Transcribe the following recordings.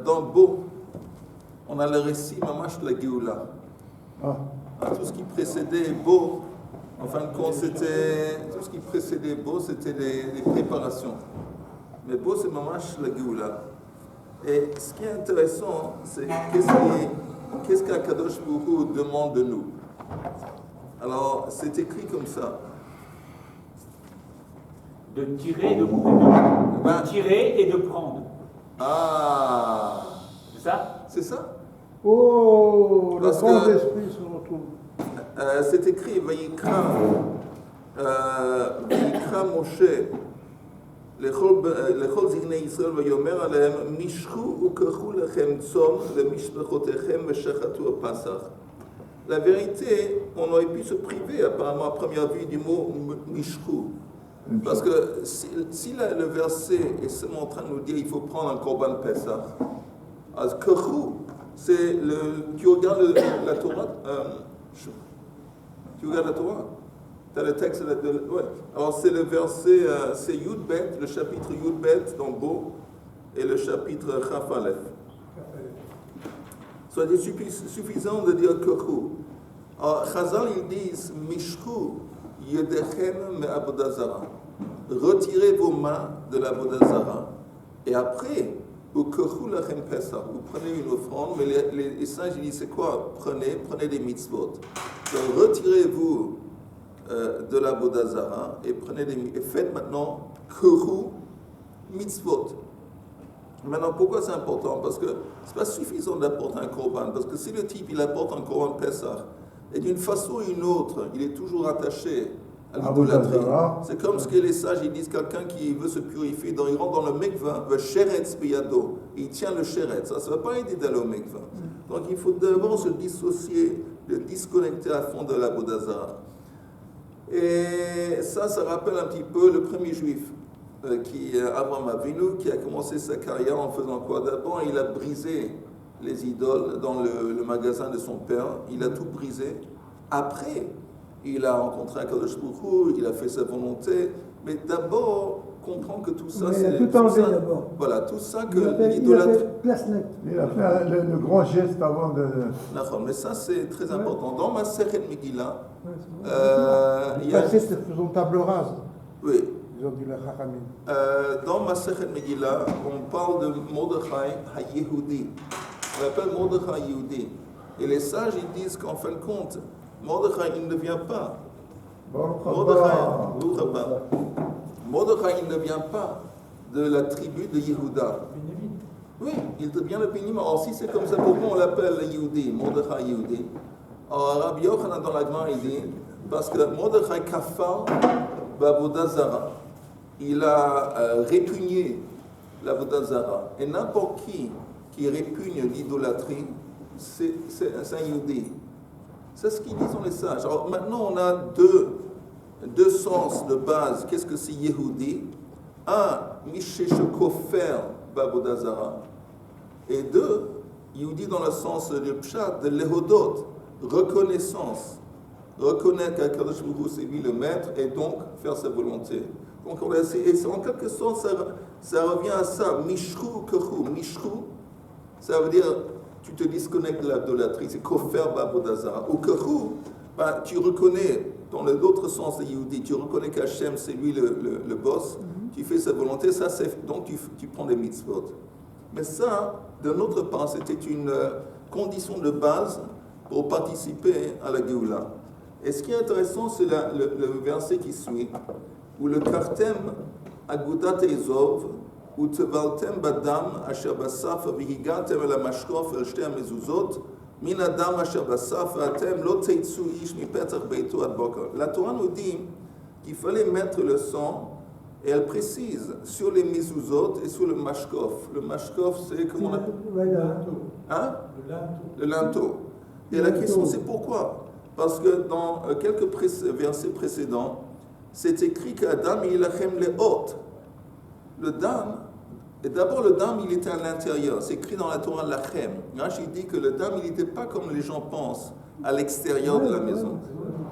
dans Beau, on a le récit mamash de la Géoula. Tout ce qui précédait Beau, en fin de compte, c'était les préparations. Mais Beau, c'est mamash la Géoula. Et ce qui est intéressant, c'est qu'est-ce qu'Akadosh Baruch Hu demande de nous. Alors, c'est écrit comme ça. De tirer, tirer et de prendre. Ah, c'est ça? C'est ça? Oh, le grand esprit se retrouve. C'est écrit, Vayikra Moshe, לכל זקני ישראל ויאמר עליהם משכו וקחו לכם צום למשפחותיכם ושחטו הפסח. La vérité, on aurait pu se priver apparemment à première vue du mot mishku. Parce que si le verset est seulement en train de nous dire qu'il faut prendre un korban Pesach, alors kachu, c'est le. Tu regardes la Torah. Tu regardes la Torah. Tu as le texte ouais. Alors c'est le verset, c'est Yud-Bet, le chapitre Yud-Bet dans Beau, et le chapitre Chaf Aleph. Soit suffisant de dire kachu. Alors Chazal ils disent mishku yedechem me'avodah zara. Retirez vos mains de l'avodah zara. Et après, vous prenez une offrande, mais les sages ils disent c'est quoi? Prenez des mitzvot. Donc retirez-vous de l'avodah zara et et faites maintenant keru mitzvot. Maintenant, pourquoi c'est important? Parce que c'est pas suffisant d'apporter un korban. Parce que si le type il apporte un korban Pesach, et d'une façon ou une autre, il est toujours attaché à l'idolâtrie. C'est comme ce que les sages ils disent, quelqu'un qui veut se purifier, donc il rentre dans le mikvah, le sheretz biyado, il tient le sheretz. Ça ne va pas aider d'aller au mikvah. Donc il faut d'abord se dissocier, se disconnecter à fond de l'avodah zara. Et ça rappelle un petit peu le premier juif, Abraham Avinu, qui a commencé sa carrière en faisant quoi? D'abord, il a brisé les idoles dans le magasin de son père, il a tout brisé. Après, il a rencontré Akadosh Baruch Hu, il a fait sa volonté, mais d'abord, comprendre que tout ça, c'est... Il a tout enlevé d'abord. Voilà, tout ça que l'idolâtrie... Il a fait le grand geste avant de... Mais ça, c'est très important. Dans ma Masechet Megillah, il y a... C'est faisant table rase. Oui. Ils ont dit la Chachamim. Dans Masechet Megillah, on parle de Mordechai HaYehudi. On l'appelle Mordechai Yehudi. Et les sages, ils disent qu'en fin de compte, Mordechai, il ne vient pas. Mordechai, il ne vient pas de la tribu de Yehuda. Oui, il devient le Bénim. Alors, si c'est comme ça, pourquoi on l'appelle Yehudi, Mordechai Yehudi? Alors, Rabbi Yochanan dans la Gemara, il dit, parce que Mordechai kafar b'avodah zara. Il a répugné l'avodah zara. Et n'importe qui répugne l'idolâtrie, c'est un Yehudi. C'est ce qu'ils disent les sages. Alors maintenant, on a deux sens de base. Qu'est-ce que c'est Yehudi? Un, Misheshekofer b'avodah zara. Et deux, Yehudi dans le sens du pshat, de lehodot, reconnaissance. Reconnaître qu'Akadosh Baruch Hu c'est lui le maître et donc faire sa volonté. Donc on a essayé, et en quelque sorte, ça revient à ça. Mishru kechu. Mishru, ça veut dire tu te disconnectes de l'idolâtrie, c'est kofer b'avodah zara. Ou kechu, tu reconnais, dans l'autre sens de Yehudi, tu reconnais qu'Hachem c'est lui le boss, tu fais sa volonté, ça c'est, donc tu prends des mitzvot. Mais ça, de notre part, c'était une condition de base pour participer à la Géoula. Et ce qui est intéressant, c'est le verset qui suit, où le kartem agudat ezov, où tevaltem badam asher basaf vihigatem el amashkof el shtei amezuzot, min adam asher basaf atem lo teitsu ish mi petach beito ad boker. La Torah nous dit qu'il fallait mettre le sang, et elle précise sur les mezuzot et sur le mashkof. Le mashkof, c'est comment on appelle? Le linteau. Et la question, c'est pourquoi? Parce que dans quelques versets précédents, c'est écrit qu'Adam ilachem le'ot. Le dam, et d'abord le dam, il était à l'intérieur. C'est écrit dans la Torah lachem. Rashi dit que le dam, il n'était pas comme les gens pensent, à l'extérieur de la maison.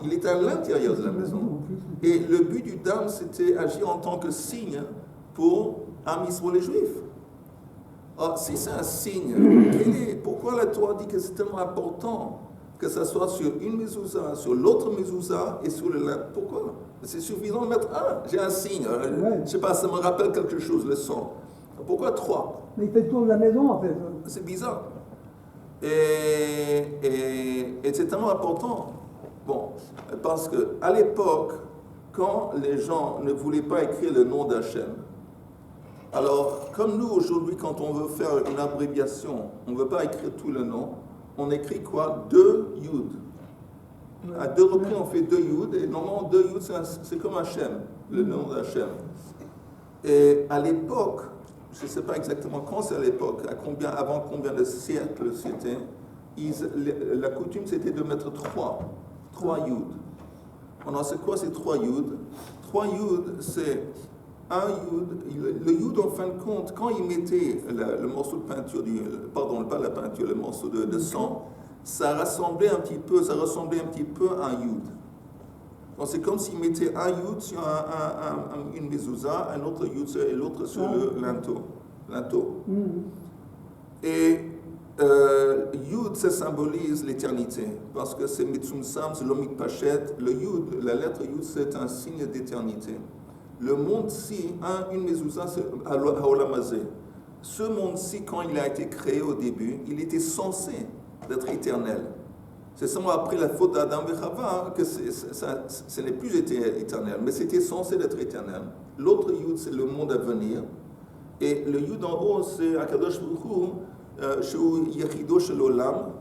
Il était à l'intérieur de la maison. Et le but du dam, c'était agir en tant que signe pour Am Yisraël les Juifs. Alors, si c'est un signe, pourquoi la Torah dit que c'est tellement important que ça soit sur une mezouza, sur l'autre mezouza et sur le linteau? Pourquoi? C'est suffisant de mettre un. J'ai un signe. Je ne sais pas, ça me rappelle quelque chose, le son. Pourquoi 3? Mais il fait le tour de la maison, en fait. C'est bizarre. Et c'est tellement important. Bon, parce qu'à l'époque, quand les gens ne voulaient pas écrire le nom d'Hachem, alors, comme nous aujourd'hui, quand on veut faire une abréviation, on ne veut pas écrire tout le nom, on écrit quoi? 2 Yud. À 2 reprises, on fait 2 Yud, et normalement, 2 Yud, c'est comme Hachem, le nom d'Hachem. Et à l'époque, je ne sais pas exactement quand c'est à l'époque, avant combien de siècles c'était, la coutume c'était de mettre 3 Yud. Alors, c'est quoi ces 3 Yud? 3 Yud, c'est un Yud. Le Yud, en fin de compte, quand il mettait le morceau de peinture, pas la peinture, le morceau de sang, ça ressemblait un petit peu à un Yud. Donc, c'est comme s'il mettait un Yud sur une mezouza, un autre Yud et l'autre sur le linteau. Et Yud, ça symbolise l'éternité, parce que c'est Mitzumsam, c'est l'omik pachet. Le Yud, la lettre Yud, c'est un signe d'éternité. Le monde-ci, une mezouza, c'est Haolamazé. Ce monde-ci, quand il a été créé au début, il était censé d'être éternel. C'est seulement après la faute d'Adam et Chava que ce n'est plus éternel, mais c'était censé être éternel. L'autre Yud, c'est le monde à venir. Et le Yud en haut, c'est Akadosh Baruch Hu, Yechido Shel Olam,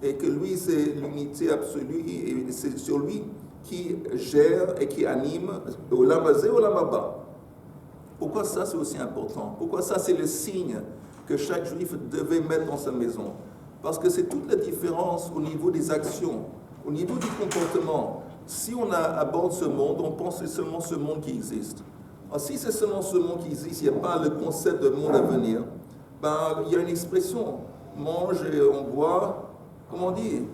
et que lui, c'est l'unité absolue, et c'est sur lui qui gère et qui anime Olam Hazé, Olam Haba. Pourquoi ça, c'est aussi important? Pourquoi ça, c'est le signe que chaque juif devait mettre dans sa maison? Parce que c'est toute la différence au niveau des actions, au niveau du comportement. Si on aborde ce monde, on pense que c'est seulement ce monde qui existe. Alors, si c'est seulement ce monde qui existe, il n'y a pas le concept de monde à venir, il y a une expression, mange et on boit, comment on dit?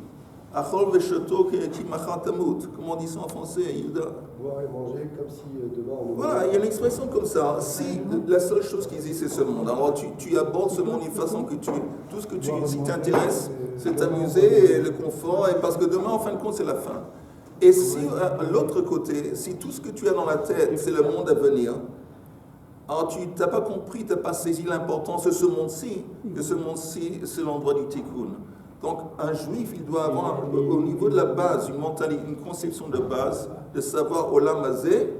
Achol veshoto ki machat tamut. Comment on dit ça en français, Hilda? Boire et manger comme si demain on... Voilà, il y a une expression comme ça. Si la seule chose qui existe, c'est ce monde, alors tu abordes ce monde d'une façon que tout ce qui t'intéresse, c'est t'amuser et le confort, et parce que demain, en fin de compte, c'est la fin. Et si, à l'autre côté, si tout ce que tu as dans la tête, c'est le monde à venir, alors tu n'as pas compris, tu n'as pas saisi l'importance de ce monde-ci, que ce monde-ci, c'est l'endroit du tikkun. Donc, un juif, il doit avoir, au niveau de la base, une mentalité, une conception de base, de savoir Olam Hazé,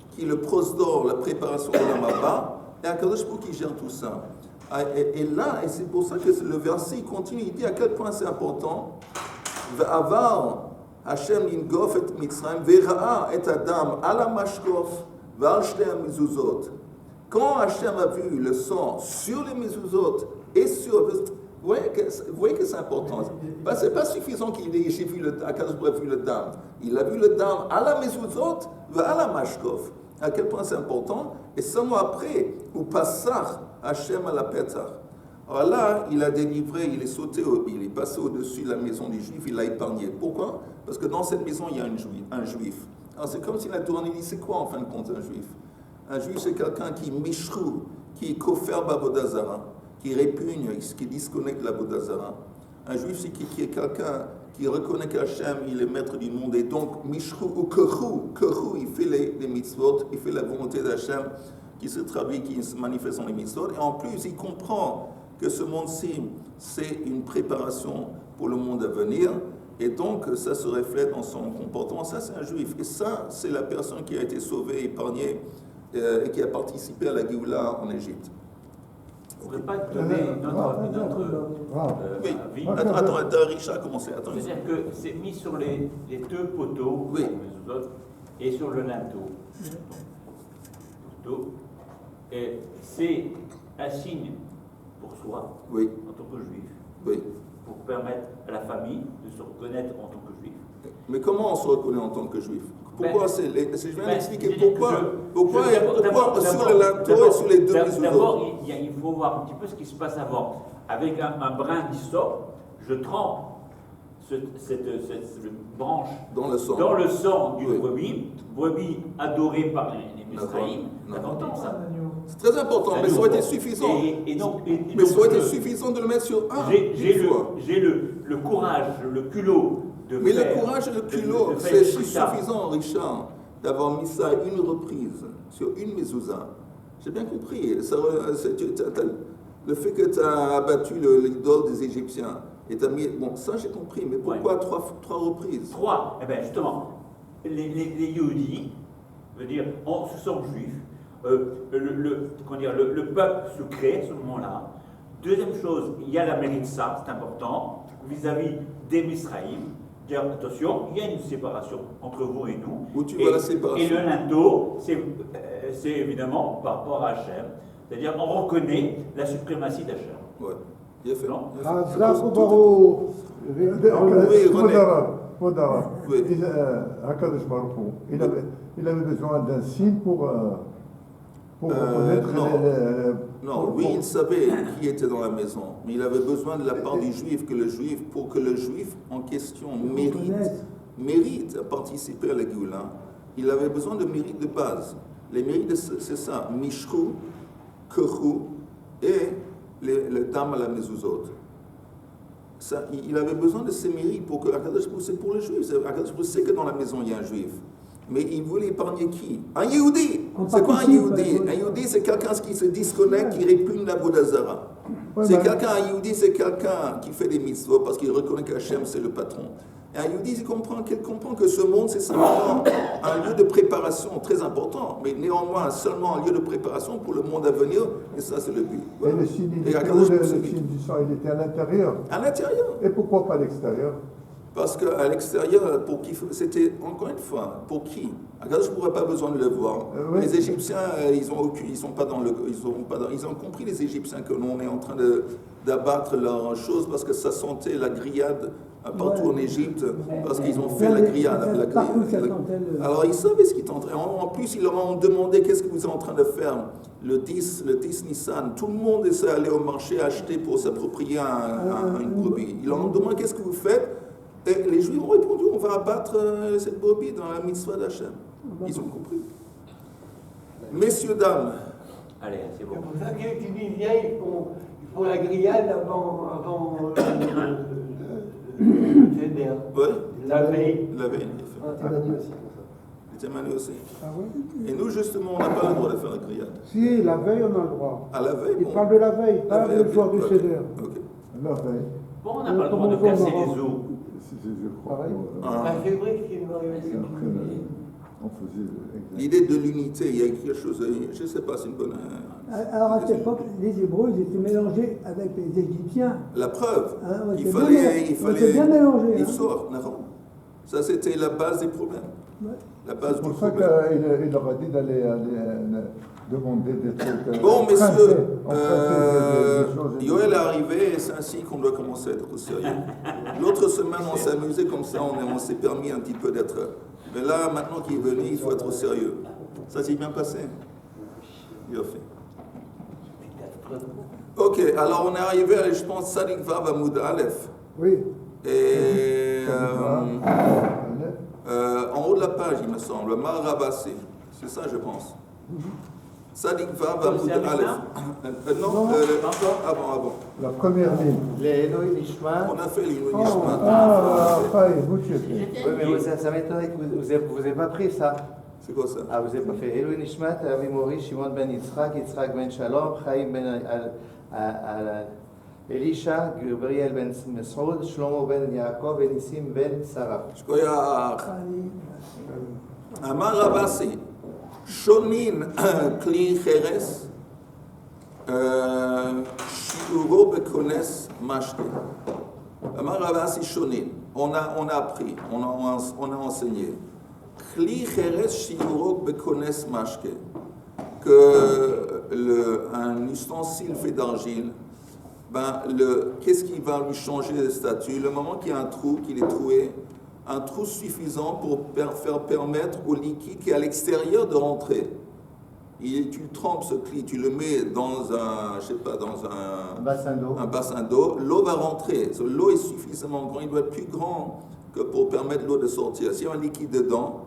qui est le prosdor, la préparation de Olam Haba, et Akadosh Baruch Hu qui gère tout ça. Et là, et c'est pour ça que le verset il continue, il dit à quel point c'est important. Ve'avar Hashem lingof et Mitzrayim, ve'ra'a et Adam ala mashkof, ve'al shtei mezuzot. Quand Hashem a vu le sang sur les mezuzot et sur... Vous voyez que c'est important. Ce n'est pas suffisant qu'il ait vu le dam. Il a vu le dam à la mezuzot, à la mashkof. À quel point c'est important. Et seulement après, ou passar Hashem à la petach. Alors là, il a délivré, il est passé au-dessus de la maison du juif, il l'a épargné. Pourquoi? Parce que dans cette maison, il y a un juif. Alors c'est comme si la Torah dit, c'est quoi en fin de compte un juif? Un juif, c'est quelqu'un qui mishrou, qui est kofer b'avodazara, qui répugne, qui disconnecte la Vodazara. Un juif, c'est qui est quelqu'un qui reconnaît qu'Hachem, il est maître du monde. Et donc, Mishrou ou Kerou, il fait les mitzvot, il fait la volonté d'Hachem, qui se traduit, qui se manifeste dans les mitzvot. Et en plus, il comprend que ce monde-ci, c'est une préparation pour le monde à venir. Et donc, ça se reflète dans son comportement. Ça, c'est un juif. Et ça, c'est la personne qui a été sauvée, épargnée, et qui a participé à la Géoula en Égypte. On ne peut pas donner notre oui. avis. Attends, Richard a commencé. C'est-à-dire que c'est mis sur les 2 poteaux, oui, et sur le linteau. Et c'est un signe pour soi, oui, en tant que juif, oui, pour permettre à la famille de se reconnaître en tant que juif. Mais comment on se reconnaît en tant que juif? Pourquoi je viens d'expliquer pourquoi sur le linteau et sur les 2 mezuzot. D'abord, il faut voir un petit peu ce qui se passe avant. Avec un brin d'hysope, je trempe cette branche dans le sang du brebis adorée par les Mitzrayim. Ça. C'est très important, mais ça aurait été suffisant. Et donc, Mais ça aurait été suffisant de le mettre sur un. J'ai le courage, le culot de Mais faire. le courage et le culot, de faire c'est une chita. suffisant, Richard, d'avoir mis ça à une reprise, sur une mezouza. J'ai bien compris. Le fait que tu as abattu l'idole des Égyptiens, et tu as mis. Bon, ça j'ai compris, mais pourquoi trois reprises? Trois, eh bien justement, les Yehudis, veut dire, ce sont juifs, le peuple se crée à ce moment-là. Deuxième chose, il y a la méritza, c'est important, vis-à-vis des Misraïm. Dire, attention, il y a une séparation entre vous et nous. Où tu vois la séparation? Et le linteau, c'est évidemment par rapport à Hachem. C'est-à-dire, on reconnaît la suprématie d'Hachem. Ouais. Il a fait. Non? כבוד הרב, הקדוש ברוך הוא, il avait besoin d'un signe pour reconnaître Non, lui, il savait qui était dans la maison, mais il avait besoin de la part du juif, pour que le juif en question mérite à participer à la Géoula. Il avait besoin de mérites de base. Les mérites, c'est ça, Mishru, Kehu et le Dam à la Mezuzot. Ça, il avait besoin de ces mérites pour que Akadosh Baruch Hu, c'est pour le juif. Akadosh Baruch Hu sait que dans la maison il y a un juif. Mais il voulait épargner qui? Un Yehudi. C'est quoi un Yehudi? Un Yehudi, c'est quelqu'un qui se disconnecte, qui répugne la Vodazara. C'est quelqu'un, un Yehudi, c'est quelqu'un qui fait des mitzvot parce qu'il reconnaît qu'Hachem c'est le patron. Et un Yehudi, il comprend que ce monde, c'est simplement un lieu de préparation très important, mais néanmoins seulement un lieu de préparation pour le monde à venir, et ça, c'est le but. Voilà. Et le signe, le signe du sang, il était à l'intérieur. À l'intérieur. Et pourquoi pas à l'extérieur? Parce qu'à l'extérieur, pour qui c'était, encore une fois, pour qui? Akadosh n'aurait pas besoin de le voir. Oui. Les Égyptiens, ils ont compris, les Égyptiens, que l'on est en train d'abattre leurs choses parce que ça sentait la grillade partout en Égypte, parce qu'ils ont fait la grillade. Alors ils savaient ce qu'ils étaient en train. En plus, ils leur ont demandé qu'est-ce que vous êtes en train de faire. Le 10 Nissan, tout le monde est allé au marché acheter pour s'approprier une brebis. Ils leur ont demandé qu'est-ce que vous faites. Et les Juifs ont répondu, on va abattre cette brebis dans la mitzvah d'Hachem. Ils ont compris. Messieurs, dames. Allez, c'est bon. C'est pour ça que tu dis, viens, il faut la grillade avant le Seder. Oui. La veille. La veille. Témani aussi, pour ça. Les Témani aussi. Ah oui? Et nous, justement, on n'a pas le droit de faire la grillade. Si, la veille, on a le droit. À la veille, Il bon. parle de la veille, pas le jour du Seder. Ok. La veille. Bon, on n'a pas le droit de casser les os. Je crois. Pareil. C'est vrai que c'est une réalité. On faisait L'idée de l'unité, il y a quelque chose, je ne sais pas, c'est une bonne. Alors à cette époque, les Hébreux ils étaient mélangés avec les Égyptiens. La preuve, Hein, on il était fallait. bien mélangés. Il Hein. sort, non. Ça, c'était la base des problèmes. Ouais. La base C'est du pour ça problème. qu'il leur a dit d'aller demander des trucs. Bon, messieurs, des choses. Yoël est arrivé et c'est ainsi qu'on doit commencer à être sérieux. L'autre semaine, on s'est amusé comme ça, on s'est permis un petit peu d'être. Mais là, maintenant qu'il est venu, il faut être sérieux. Ça s'est bien passé. Bien fait. Ok, alors on est arrivé à, je pense, Sadik Vav Amoud Aleph. Oui. Et en haut de la page, il me semble, Mar Rabassi. C'est ça, je pense. Sadik Vav Amoud Aleph. Non, avant. La première ligne. Les Elohim Nishma. On a fait l'Inouïshma. Après, vous tu Oui, mais ça m'étonnerait que vous n'avez pas pris ça. C'est quoi ça? Ah, vous n'avez pas fait Elohim Nishmat, Avi Mori, Shimon ben Yitzhak, Yitzhak ben Shalom, Chaim ben Elisha, Gabriel ben Mesroud, Shlomo ben Yaakov, et Nissim ben Sarah. Shkoyach. Amar Rabasi. Shonin Kli Cheres. Shiuro Bekones Mashke. Amar Rabasi Shonin. On a appris, on a enseigné. Kli Cheres Shiuro Bekones Mashke. Un ustensile fait d'argile, qu'est-ce qui va lui changer de statut? Le moment qu'il y a un trou, qu'il est troué, un trou suffisant pour faire permettre au liquide qui est à l'extérieur de rentrer. Tu trempes ce cli, tu le mets dans un bassin d'eau, l'eau va rentrer. L'eau est suffisamment grande, il doit être plus grand que pour permettre l'eau de sortir. S'il y a un liquide dedans,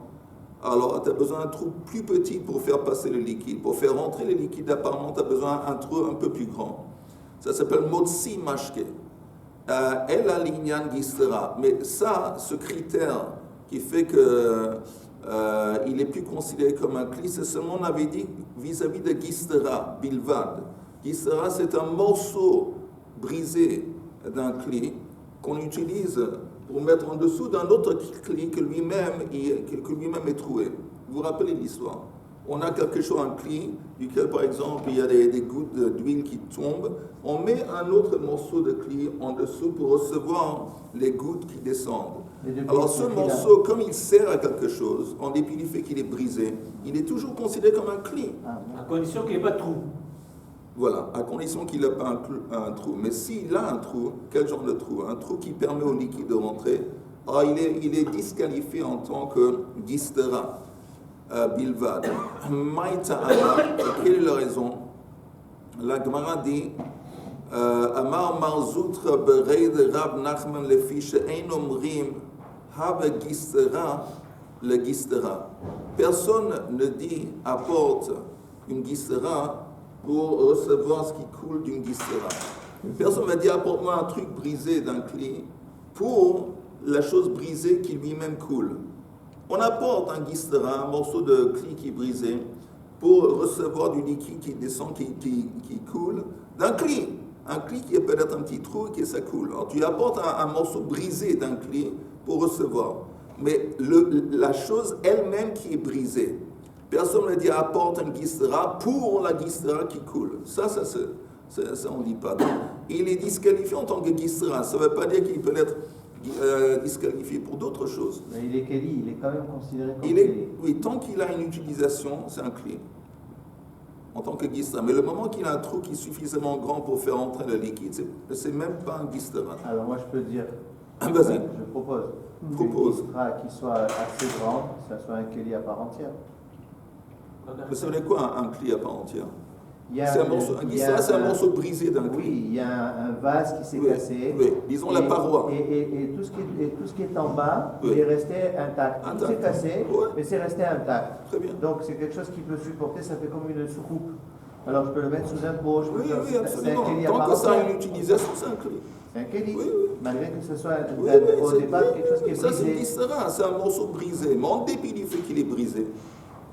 alors tu as besoin d'un trou plus petit pour faire passer le liquide. Pour faire rentrer le liquide, apparemment, tu as besoin d'un trou un peu plus grand. Ça s'appelle Motsi Mashke. Elle a l'Inyan Gistera. Mais ça, ce critère qui fait que il est plus considéré comme un cli, c'est seulement, on avait dit, vis-à-vis de Gistera, Bilvad. Gistera, c'est un morceau brisé d'un cli qu'on utilise pour mettre en dessous d'un autre cli que lui-même est troué. Vous vous rappelez l'histoire? On a quelque chose, un cli, duquel par exemple il y a des gouttes d'huile qui tombent. On met un autre morceau de cli en dessous pour recevoir les gouttes qui descendent. Alors ce morceau, comme il sert à quelque chose, en dépit du fait qu'il est brisé, il est toujours considéré comme un cli. À condition qu'il n'y ait pas de trou. Voilà, à condition qu'il n'ait pas un trou. Mais s'il a un trou, quel genre de trou? Un trou qui permet au liquide de rentrer, alors il est disqualifié en tant que gistera, bilvad. Maïta Amar, quelle est la raison? La Gemara dit Amar Marzoutra Bereid Rab Nachman Lefi She'ein Omrim Have Gistera le Gistera. Personne ne dit apporte une gistera pour recevoir ce qui coule d'une gistera. Personne ne va dire apporte-moi un truc brisé d'un cli pour la chose brisée qui lui-même coule. On apporte un gistera, un morceau de cli qui est brisé, pour recevoir du liquide qui descend, qui coule, d'un cli. Un cli qui est peut-être un petit trou et qui ça coule. Alors tu apportes un morceau brisé d'un cli pour recevoir. Mais la chose elle-même qui est brisée, personne ne dit apporte un gistera pour la gistera qui coule. Ça on ne dit pas. Donc, il est disqualifié en tant que gistera. Ça ne veut pas dire qu'il peut être disqualifié pour d'autres choses. Mais il est Kéli, il est quand même considéré comme Kéli. Oui, tant qu'il a une utilisation, c'est un cli. En tant que gistera. Mais le moment qu'il a un trou qui est suffisamment grand pour faire entrer le liquide, c'est même pas un gistera. Alors moi je peux dire, Vas-y. je propose Propose. une gistera qui soit assez grande, que ça soit un Kéli à part entière. Mais ça veut dire quoi un cli à part entière? Il y a C'est un morceau, un gistera, c'est un morceau brisé d'un cli. Oui, il y a un vase qui s'est Oui, cassé. oui, disons la paroi. Et tout ce qui est en bas, Oui. il est resté intact. Tout s'est cassé, Ouais. mais c'est resté intact. Très bien. Donc c'est quelque chose qui peut supporter, ça fait comme une soucoupe. Alors je peux le mettre sous un pot, je peux Oui, faire- oui, c'est un absolument. Kéli à Tant part que ça a entière. une utilisation, c'est un cli. C'est un Kéli, Oui, oui. malgré que ce soit Oui, au c'est- départ quelque chose qui est ça, c'est une brisé. gistera, c'est un morceau brisé. Mais en dépit du fait qu'il est brisé,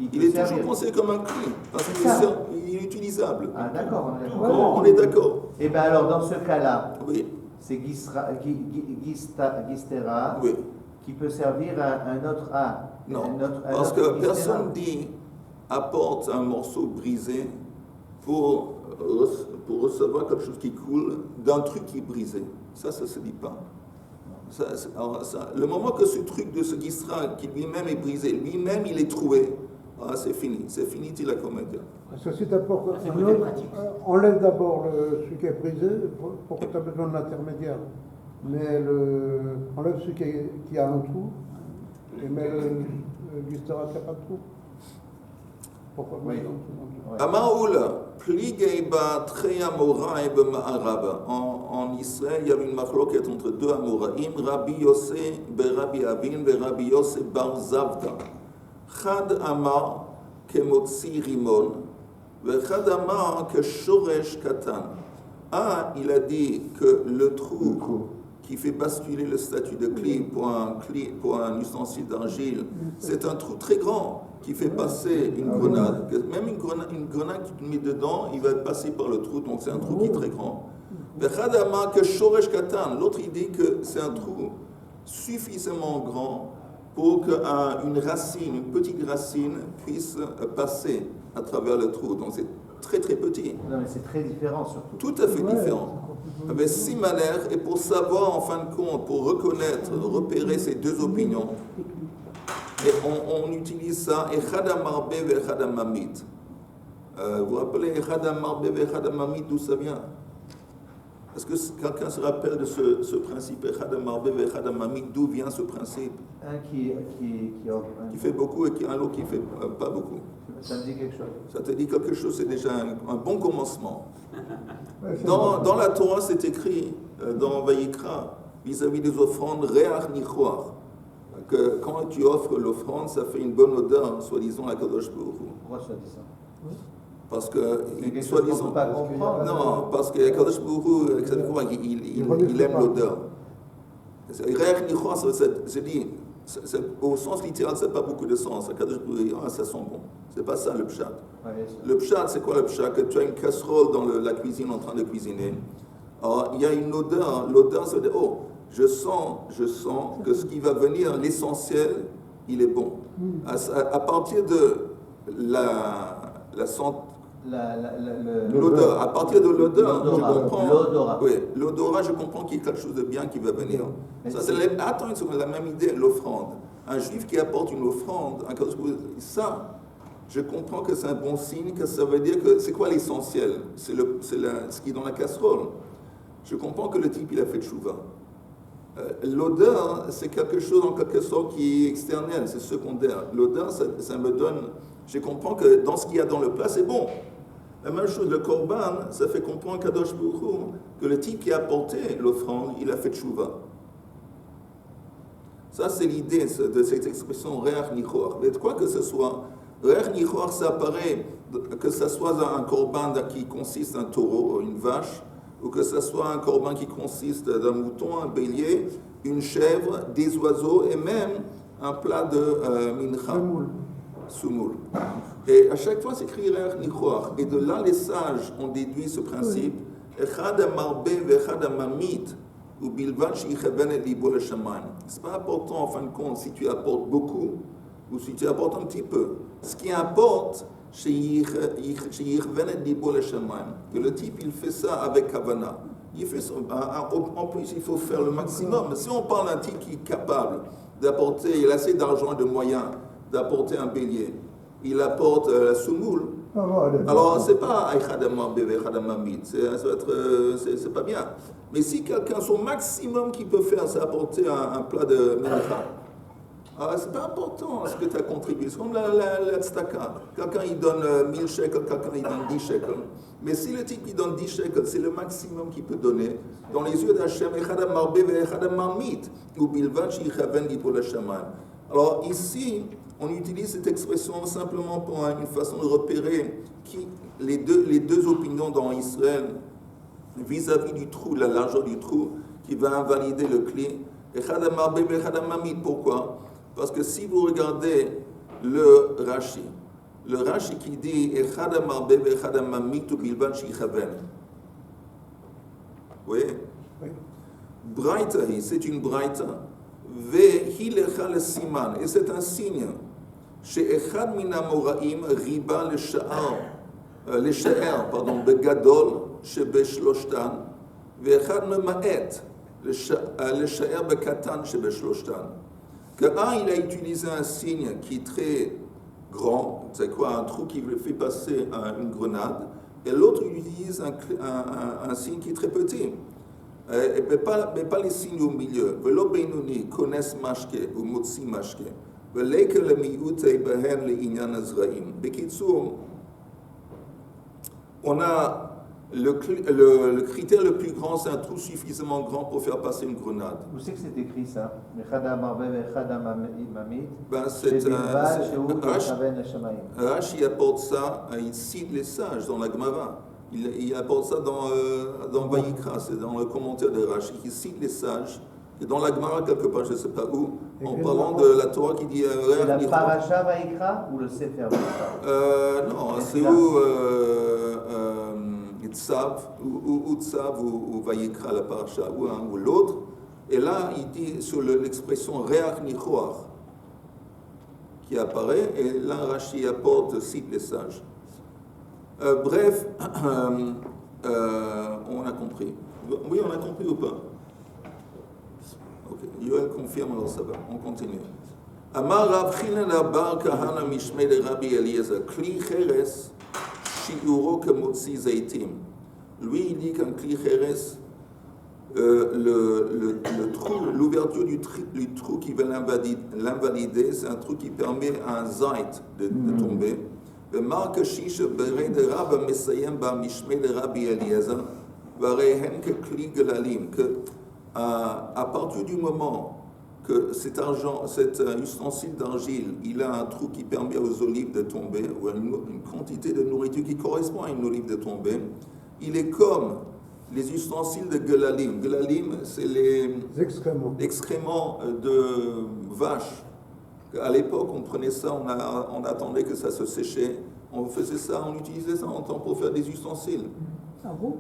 Il il peut est servir. toujours considéré comme un cli. Parce C'est qu'il ça. il est utilisable. Ah d'accord, on est d'accord. Voilà. On est d'accord. Et bien alors dans ce cas-là, Oui, c'est Gistera oui. qui peut servir à un autre A. Non, Un parce autre que Gistera. personne dit apporte un morceau brisé pour recevoir quelque chose qui coule d'un truc qui est brisé. Ça se dit pas. Le moment que ce truc de ce gistera qui lui-même est brisé, lui-même il est troué, c'est fini, dit la comédie. Parce que si tu apportes C'est un côté autre, pratique. enlève d'abord celui qui est brisé, pourquoi tu as besoin de l'intermédiaire? Mais enlève celui qui a un trou et mets le gistera qui n'a pas de trou. Pourquoi Oui. Ouais. Amaoula, Pligeiba, Treya Moraï, Ma'arab. En Israël, il y avait une machloket entre deux Amoraïm, Rabbi Yossé, Rabbi Avin, et Rabbi Yossé Bar Zavda. Chad Amar, Kemotsi Rimon, et Chad Amar, que Shoresh Katan. Il a dit que le trou qui fait basculer le statut de cli pour un ustensile d'argile, c'est un trou très grand qui fait passer une grenade. Même une grenade que tu mets dedans, il va passer par le trou, donc c'est un trou qui est très grand. Vechadama que Shoresh Katan, l'autre il dit que c'est un trou suffisamment grand pour qu'une racine, une petite racine, puisse passer à travers le trou. Donc c'est très très petit. Non mais c'est très différent surtout. Tout à fait différent. Avec Simaner, et pour savoir en fin de compte, pour reconnaître, repérer ces deux opinions, et on utilise ça, Echad Marbe ve Echad Mamit. Vous vous rappelez Echad Marbe ve Echad Mamit, d'où ça vient? Est-ce que quelqu'un se rappelle de ce principe, Echad Marbe ve Echad Mamit, d'où vient ce principe? Un qui Qui fait beaucoup et un autre qui fait pas beaucoup. ça me dit quelque chose. Ça te dit quelque chose, c'est déjà un bon commencement. Ouais, c'est Dans la Torah, c'est écrit, dans Vayikra, vis-à-vis des offrandes, Réach Nichoar, que quand tu offres l'offrande, ça fait une bonne odeur, soi-disant, à Kadosh Baruch Hu. Pourquoi tu as dit ça? Parce que, C'est quelque chose qu'on soi-disant, peut pas comprendre. non, parce que Kadosh Baruch Hu, il aime l'odeur. Réach Nichoar, je dis, au sens littéral, ça n'a pas beaucoup de sens. Kadosh Baruch Hu, ça sent bon. C'est pas ça le pshat. Le pshat, c'est quoi le pshat? Que tu as une casserole dans la cuisine en train de cuisiner. Alors, il y a une odeur. L'odeur, c'est de, oh, je sens que ce qui va venir, l'essentiel, il est bon. À partir de l'odeur, à partir de l'odeur, je comprends. L'odorat. Oui, l'odorat, je comprends qu'il y a quelque chose de bien qui va venir. Ça, attends une seconde, la même idée, l'offrande. Un juif qui apporte une offrande, ça, je comprends que c'est un bon signe, que ça veut dire que c'est quoi l'essentiel? C'est ce qui est dans la casserole. Je comprends que le type, il a fait tchouva. L'odeur, c'est quelque chose en quelque sorte qui est externel, c'est secondaire. L'odeur, ça me donne... Je comprends que dans ce qu'il y a dans le plat, c'est bon. La même chose, le korban, ça fait comprendre Kadosh Baruch Hu, que le type qui a apporté l'offrande, il a fait tchouva. Ça, c'est l'idée de cette expression Réach Nichoar. Mais quoi que ce soit, Réach Nichoar, ça apparaît que ce soit un korban qui consiste en un taureau, une vache, ou que ce soit un korban qui consiste d'un mouton, un bélier, une chèvre, des oiseaux et même un plat de mincha. Soumoul. Et à chaque fois, c'est écrit Réach Nichoar. Et de là, les sages ont déduit ce principe. Echad marbe vechad mamit ou bilvad shichaven et libo le shaman. C'est pas important en fin de compte si tu apportes beaucoup ou si tu apportes un petit peu. Ce qui importe, que le type il fait ça avec Kavana. Il fait ça, en plus il faut faire le maximum. Mais si on parle d'un type qui est capable d'apporter, il a assez d'argent et de moyens d'apporter un bélier, il apporte la soumoule. Alors c'est pas c'est pas bien. Mais si quelqu'un, son maximum qu'il peut faire, c'est apporter un plat de mincha. C'est pas important ce que tu as contribué. C'est comme la tzedaka. Quelqu'un il donne 1000 shekels, quelqu'un il donne 10 shekels. Mais si le type il donne 10 shekels, c'est le maximum qu'il peut donner. Dans les yeux d'Hachem, alors ici, on utilise cette expression simplement pour une façon de repérer les deux opinions dans Israël vis-à-vis du trou, la largeur du trou, qui va invalider le clé. Pourquoi? Parce que si vous regardez le Rashi qui dit vous voyez? Braïta, c'est une braïta. Et c'est un signe. Chez Echad Minamoraim riba le sha'er, begadol, shebe shloshtan, ve'echad memaet, le sha'er bekatan, shebe shloshtan. Que il a utilisé un signe qui est très grand, c'est quoi, un trou qui fait passer une grenade, et l'autre utilise un signe qui est très petit. Mais pas les signes au milieu. Velo Beinoni connaissent mashke ou motzi mashke. Veleke le miutei behen le inyan azraim. Bekitsour, on a le critère le plus grand, c'est un trou suffisamment grand pour faire passer une grenade. Où c'est que c'est écrit ça? Rashi apporte ça, il cite les sages dans la Gemara. Il apporte ça dans Vayikra, c'est dans le commentaire de Rashi, qui cite les sages, et dans la Gemara quelque part, je ne sais pas où, en parlant de la Torah qui dit... C'est la Parasha Vayikra ou le Sefer Vayikra? Non, c'est où Tzav, ou Tzav, ou Vayikra, la Parasha, ou un ou l'autre, et là, il dit sur l'expression Réach Nichoar, qui apparaît, et là, Rashi apporte, cite les sages. Bref, on a compris. Oui, on a compris ou pas? Ok, Yoel confirme, alors ça va. On continue. Amar Rav China bar Kahana Mishmei de Rabbi Eliezer, Kli Cheres, Shiuro Kemotzi Zaitim. Lui, il dit qu'un Kli Cheres, le trou, l'ouverture du trou qui va l'invalider, c'est un trou qui permet à un zait de tomber. ומרק שיש ברד רב המסיים במשמי לרבי אליעזר, והרי הם ככלי גללים, à partir du moment que cet ustensile d'argile, il a un trou qui permet aux olives de tomber, ou une quantité de nourriture qui correspond à une olive de tomber, il est comme les ustensiles de gelalim. Gelalim, c'est les excréments de vache. À l'époque, on prenait ça, on attendait que ça se séchait. On faisait ça, on utilisait ça en temps pour faire des ustensiles. Ah bon?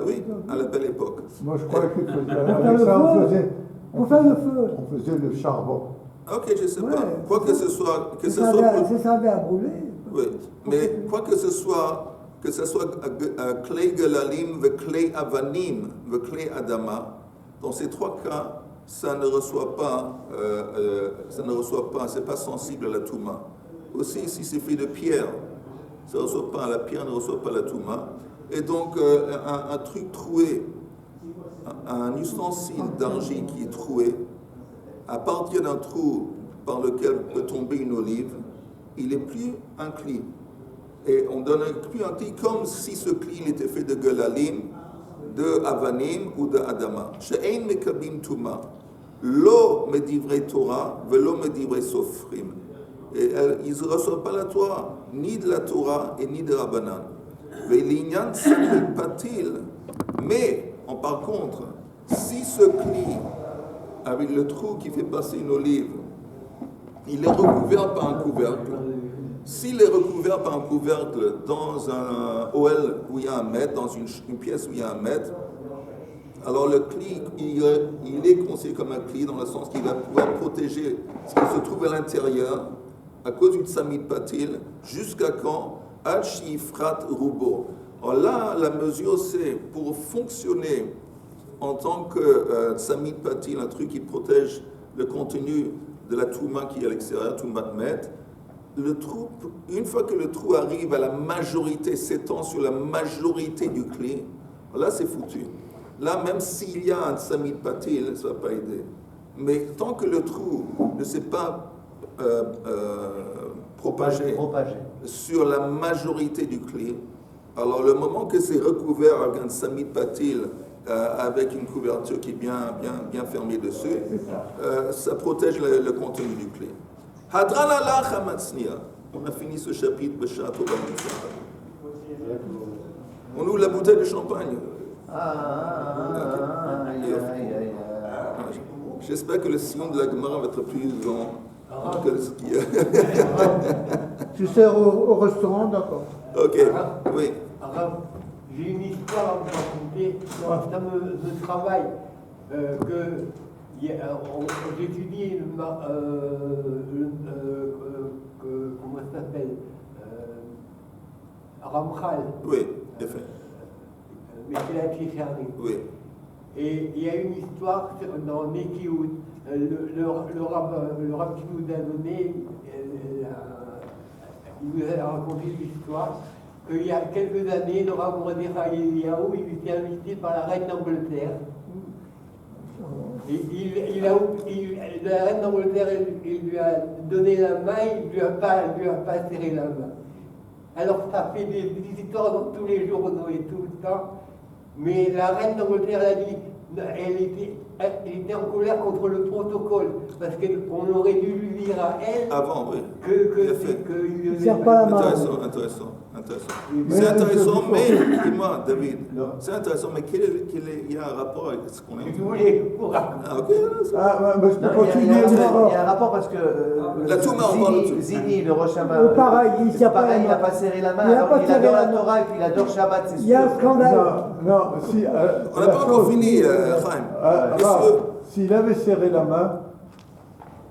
Oui, à la belle époque. Moi, je croyais qu'avec ça, on fait le feu. on faisait le charbon. Ok, je ne sais pas. Quoi que ce soit... C'est ça avait à brûler. Oui, mais quoi que ce soit Klei Gelalim, Klei Avanim, Klei Adama, dans ces trois cas, ça ne reçoit pas, c'est pas sensible à la Touma. Aussi, si c'est fait de pierre, ça reçoit pas, la pierre ne reçoit pas la Touma. Et donc, un truc troué, un ustensile d'argile qui est troué, à partir d'un trou par lequel peut tomber une olive, il n'est plus un cli. Et on donne plus un cli comme si ce cli il était fait de gelalim, de avanim ou de adama. She'ein mekabim tuma, lo medivrei Torah, velo medivrei sofrim. Et ils ne reçoivent pas la Torah, ni de la Torah et ni de Rabbanan. Ve'linyan samit patil. Mais, par contre, si ce cli, avec le trou qui fait passer une olive, il est recouvert par un couvercle. S'il est recouvert par un couvercle dans un OL où il y a un mètre, dans une pièce où il y a un mètre, alors le cli, il est considéré comme un cli dans le sens qu'il va pouvoir protéger ce qui se trouve à l'intérieur à cause du Tsamid Patil, jusqu'à quand? Al Shifrat Rubo. Alors là, la mesure, c'est pour fonctionner en tant que Tsamid Patil, un truc qui protège le contenu de la Touma qui est à l'extérieur, Toumat Met. Le trou, une fois que le trou arrive à la majorité, s'étend sur la majorité du cli, là c'est foutu. Là, même s'il y a un Tsamid Patil, ça ne va pas aider. Mais tant que le trou ne s'est pas propagé sur la majorité du cli, alors le moment que c'est recouvert avec un Tsamid Patil, avec une couverture qui est bien fermée dessus, ça protège le contenu du cli. Hadran Allah Hamatznia. On a fini ce chapitre de Château On ouvre la bouteille de champagne. J'espère que le sillon de la Gemara va être plus long que ce qu'il y a. Tu sers au restaurant, d'accord. Ok, oui. J'ai une histoire à vous raconter dans un fameux travail j'étudie comment ça s'appelle Ramchal. Oui, effet. Michel Chichari. Oui. Et il y a une histoire dans Nekiout. Le rabbin qui nous a donné, il nous a raconté l'histoire qu'il y a quelques années, le rabbin Mordechai Eliyahu, il était invité par la reine d'Angleterre. Et la reine d'Angleterre, il lui a donné la main, il ne lui a pas serré la main. Alors ça fait des histoires dans tous les journaux et tout le temps. Mais la reine d'Angleterre a dit, elle était en colère contre le protocole, parce qu'on aurait dû lui dire à elle avant, oui. Il ne sert pas la main. Intéressant. C'est intéressant, mais dis-moi, David, c'est intéressant, mais il y a un rapport avec ce qu'on a dit. Je voulais vous raconter. Ah, ok. Mais je peux continuer. Il y a un rapport parce que La Touma, on parle de Zini, le Rosh Hashanah, pareil, il n'a pas serré la main, alors il adore la Torah et puis il adore Shabbat, c'est sûr. Il y a un scandale. Non, si. On n'a pas encore fini, Chaim. S'il avait serré la main,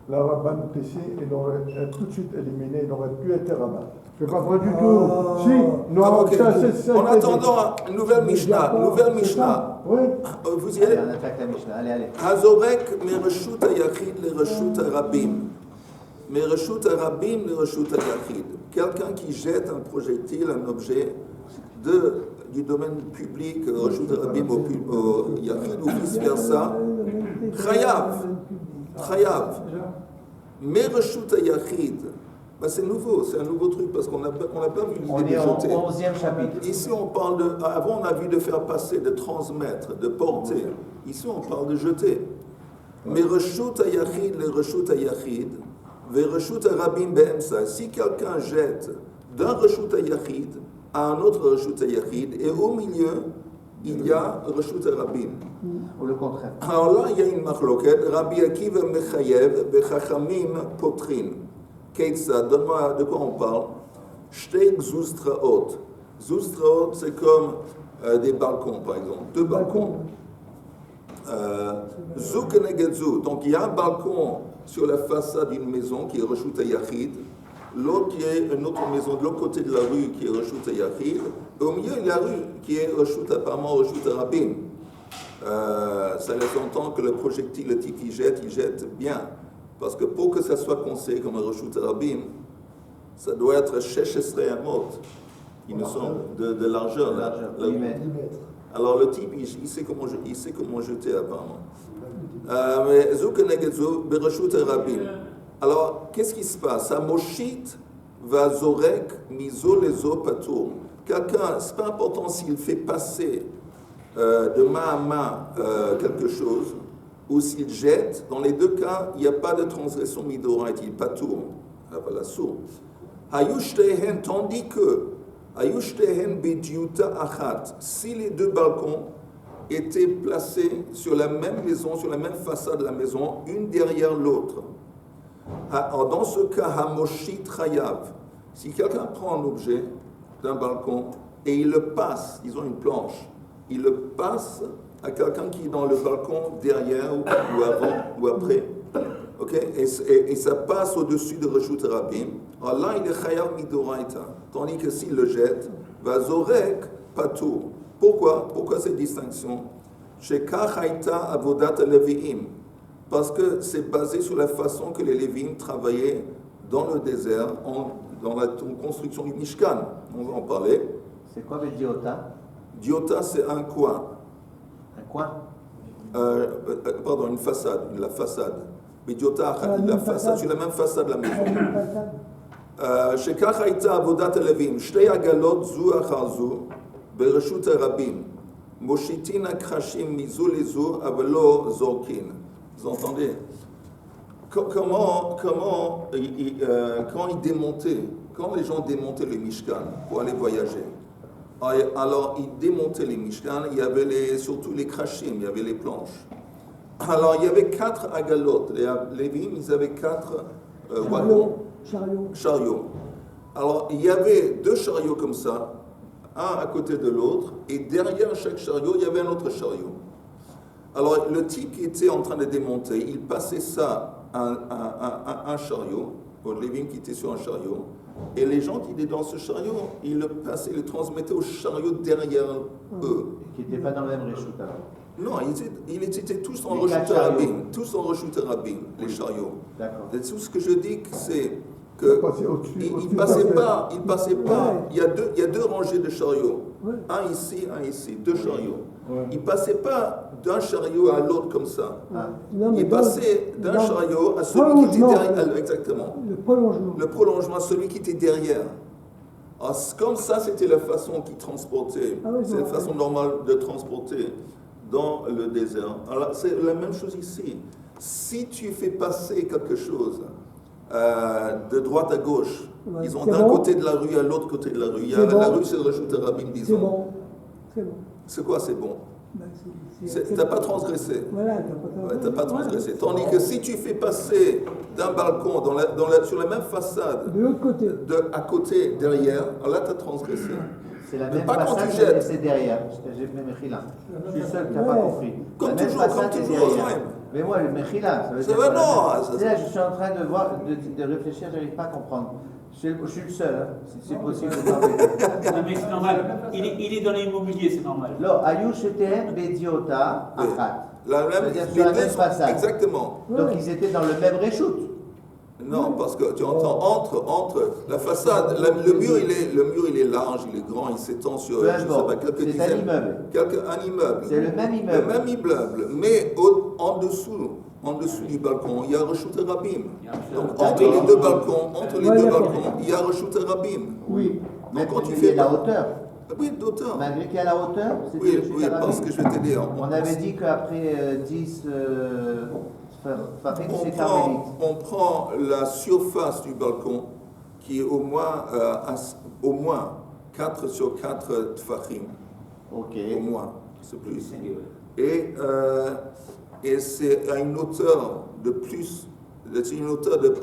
la rabbin ici, il aurait tout de suite éliminé, il n'aurait plus été rabbin. C'est pas vrai du tout. Si, non, Okay. En attendant, une nouvelle Mishnah. Oui. Vous y allez? On attaque la Mishnah, allez. Hazorek mereshut hayachid le reshut harabim. Mereshut harabim le reshut hayachid. Quelqu'un qui jette un projectile, un objet du domaine public, reshut harabim au yachid ou vice versa. Chayav. Mereshut hayachid. Ben c'est nouveau, c'est un nouveau truc parce qu'on n'a pas vu l'idée On de est au jeter. 11e chapitre. Ici, on parle de. Avant, on a vu de faire passer, de transmettre, de porter. Ici, on parle de jeter. Mereshut hayachid le reshut hayachid, vereshut harabim be'emsa. Si quelqu'un jette d'un reshut hayachid à un autre reshut hayachid, et au milieu, il y a reshut harabim. Ou le contraire. Alors là, il y a une machloket. Rabbi Akiva mechayev vechachamim potrin. Keitsa, donne-moi de quoi on parle. Shtei zustraot. Zustraot, c'est comme des balcons, par exemple. Deux balcons. Zouk negedzu. Donc il y a un balcon sur la façade d'une maison qui est reshut hayachid. L'autre qui est une autre maison de l'autre côté de la rue qui est reshut hayachid. Et au milieu, il y a la rue qui est apparemment reshut harabim. Ça laisse entendre que le projectile, le type il jette bien. Parce que pour que ça soit considéré comme un reshut harabim, ça doit être 16 amot, qui me semble, de largeur. Alors le type, il sait comment jeter apparemment. Mais Zouk Negedzu, Bereshut Harabim. Alors, qu'est-ce qui se passe? Moshit va zorek mizo lezo patour. Quelqu'un, c'est pas important s'il fait passer de main à main quelque chose, ou s'il jette, dans les deux cas, il n'y a pas de transgression midoraït, il patour, la sourd. Hayushtehen, tandis que Hayushtehen bediuta achat, si les deux balcons étaient placés sur la même maison, sur la même façade de la maison, une derrière l'autre. Dans ce cas, Hamoshit Chayav, si quelqu'un prend un objet d'un balcon et il le passe, ils ont une planche, il le passe à quelqu'un qui est dans le balcon derrière ou avant ou après, okay? Et ça passe au-dessus de reshut harabim. Alors là, il est chayav midoraita, tandis que s'il le jette, va zorek patur. Pourquoi cette distinction? Shekach haïta avodat leviim, parce que c'est basé sur la façon que les Lévim travaillaient dans le désert, dans la construction du Mishkan. On va en parler. C'est quoi le diota? Diota, c'est un coin. Un coin? Pardon, une façade, la façade. Mais diota, la façade, sur la même façade de la maison. Shekach haïta avodat levim, shtei agalot zu achar zu, bereshut harabim, moshitin akrashim mizu lezu, avelo zorkin. Vous entendez? Comment quand ils démontaient, quand les gens démontaient le Mishkan pour aller voyager, alors ils démontaient les Mishkan, il y avait surtout les krashim, il y avait les planches. Alors il y avait 4 agalotes, les Lévim, ils avaient 4 wagons, chariots. Alors il y avait 2 chariots comme ça, un à côté de l'autre, et derrière chaque chariot, il y avait un autre chariot. Alors, le type qui était en train de démonter, il passait ça à un chariot, aux Lévim qui étaient sur un chariot, et les gens qui étaient dans ce chariot, ils le passaient, ils le transmettaient au chariot derrière eux. Qui n'étaient pas dans le même reshut alors? Non, ils étaient tous en reshut harabim, les chariots. D'accord. Et tout ce que je dis, c'est que il passait pas. Il y a deux rangées de chariots, un ici, 2 chariots. Il passait pas d'un chariot à l'autre comme ça. Il passait d'un chariot à celui qui était derrière. Exactement. Le prolongement, celui qui était derrière. Alors, comme ça, c'était la façon qu'ils transportaient. C'est la façon normale de transporter dans le désert. Alors, c'est la même chose ici. Si tu fais passer quelque chose de droite à gauche, ils ont d'un côté de la rue à l'autre côté de la rue. La rue, c'est le reshut harabim, disons. C'est bon. C'est quoi, c'est bon? T'as pas transgressé. Voilà, t'as pas transgressé. Tandis que si tu fais passer d'un balcon sur la même façade, de l'autre côté, à côté, derrière, alors là, t'as transgressé. C'est la même pas quand façade, tu jettes. c'est derrière. J'ai le Mechila. Je suis le seul qui n'a pas compris. Comme La même toujours, façade, comme c'est toujours, derrière. Chaim. Mais moi, le Mechila, ça veut C'est dire. vrai, que non, là, je suis en train de réfléchir, je n'arrive pas à comprendre. Je suis le seul, hein, si c'est possible de parler. Non, mais c'est normal. Il est dans l'immobilier, c'est normal. Non, Ayushetem Bediota Achat. C'est-à-dire sur la même façade. Exactement. Donc ils étaient dans le même reshut. Non, parce que tu entends entre la façade, le mur il est large, il est grand, il s'étend sur Peu importe, quelques c'est dizaines. un immeuble. C'est le même immeuble. Le même immeuble, mais en dessous du balcon, il y a reshut harabim. Donc entre les deux balcons, il y a reshut harabim. Oui. Donc Mais quand tu fais la hauteur. Oui, d'auteur. Malgré qu'il y a la hauteur, c'est Oui, parce que je vais t'aider. On avait dit qu'après 10 Tfachim, c'est carmélite. on prend la surface du balcon qui est au moins 4 sur 4 tfachim. Ok. Au moins, c'est plus. Et c'est à une hauteur de plus, c'est une hauteur de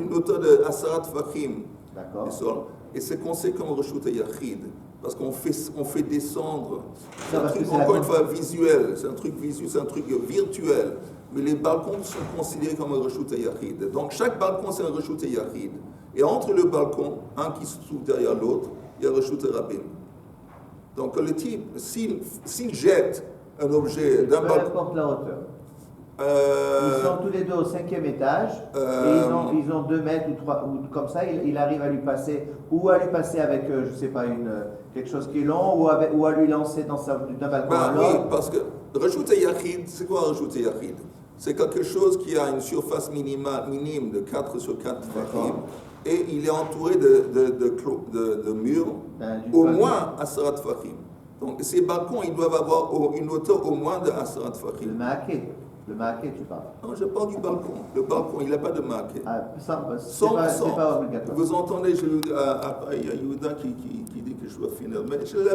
une hauteur de Asarat Tfachim. D'accord. Et c'est conséquent au Reshut Yachid, parce qu'on fait descendre, Ça, parce que c'est encore la- une fois visuel, c'est un truc visuel, c'est un truc virtuel, mais les balcons sont considérés comme un Reshut Yachid. Donc chaque balcon c'est un Reshut Yachid. Et entre le balcon, un qui se trouve derrière l'autre, il y a Reshut Rabin. Donc le type, s'il jette un objet d'un Peu balcon, importe la hauteur. Ils sont tous les deux au 5e étage et ils ont 2 mètres ou 3, ou comme ça, il arrive à lui passer, ou à lui passer avec, je sais pas, quelque chose qui est long, ou à lui lancer d'un balcon à oui, l'autre. parce que Reshut Yachid, c'est quoi Reshut Yachid? C'est quelque chose qui a une surface minime de 4 sur 4 tfachim et il est entouré de murs au moins à Asarat Tfachim. Donc ces balcons, ils doivent avoir une hauteur au moins de Asarat Le Tfachim. maquet. Le maquet, tu parles. Non, je parle du balcon. Le balcon, il n'a pas de maquet. Ah, c'est pas obligatoire. Vous entendez, il y a Yehuda qui dit que je dois finir. Mais